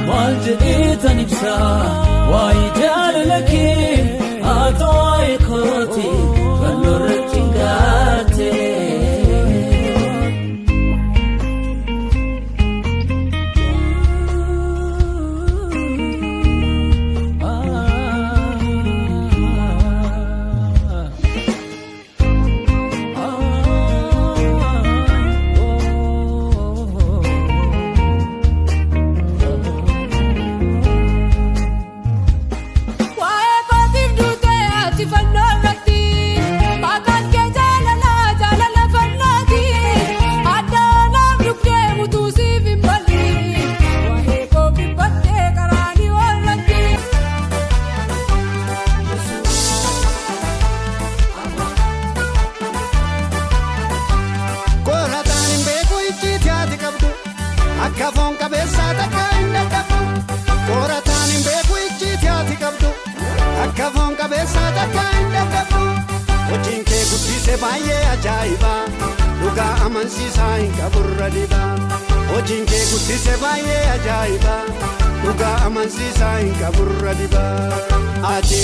والجئت نفسا وايجال لك أتواي كوتي فنور تنقاتي Akafon kabesa takainda kapu Koratani mbeku ichiti ati kabdu Akafon kabesa takainda kapu Ojinke guddise baye ajaiba Luga amansisa inka burra diba Ojinke guddise baye ajaiba Luga amansisa inka burra diba Ati